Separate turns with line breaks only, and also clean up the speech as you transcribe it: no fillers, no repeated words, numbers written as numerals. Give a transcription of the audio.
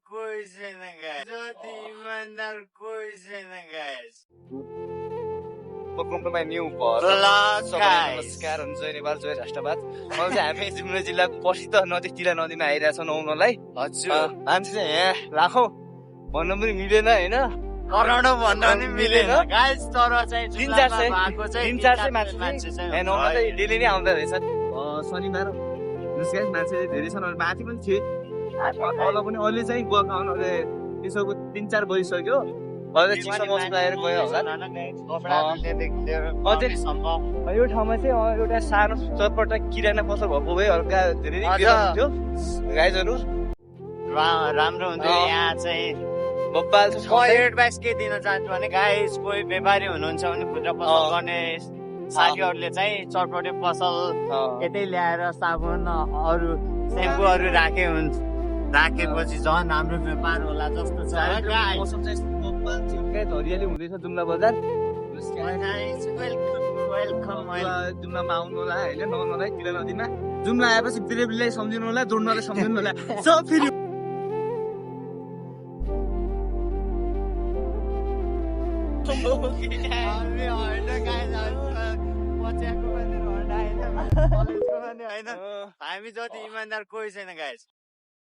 कोही छैन गाइस जति इमान्दार कोही छैन guys
Welcome to my new vlog. नमस्कार हुन्छ नेपाल जय राष्ट्रवाद अहिले चाहिँ हामी जुम्ला जिल्लाको प्रसिद्ध नदी टिला नदीमा आइरहेछौँ नुहाउनलाई
हजुर
मान्छे चाहिँ यहाँ लाखौँ भन्न पनि मिलेन होइन
करोडौं भन्न पनि मिलेन गाइस तर चाहिँ
3-4
भएको चाहिँ
3-4 मान्छे चाहिँ नुहाउन चाहिँ डेली नै आउँदो रहेछ शनिबार मान्छे धेरै छन् माथि पनि थिए तल पनि अहिले चाहिँ गएको आउनुले त्यसोको 3-4 बजिसक्यो अहिले चिसो मौसम आएर गयो होला यो ठाउँमा चाहिँ एउटा सानो चटपटा किराना पसल भएको भए हल्का धेरै नै थियो गाइजहरू
राम्रो हुन्थ्यो यहाँ चाहिँ
बब्बाल छ
एडभाइस के दिन चाहन्छु भने गाइस कोही व्यापारी हुनुहुन्छ भने खुद्रा पसल गर्ने साथीहरूले चाहिँ चटपटे पसल यतै ल्याएर साबुन अरू सेम्पूहरू राखेपछि झन् हाम्रो व्यापार होला जस्तो छ
मौसम चाहिँ बब्बाल थियो क्या हरियाली हुँदैछ जुम्ला बजार जुम्लामा आउनु होला होइन नुहाउनलाई टिला नदीमा जुम्ला आएपछि बिरेबीलाई सम्झिनु होला जोड्नलाई सम्झिनु होला सब फेरि
हामी जति इमान्दार कोही छैन गाइस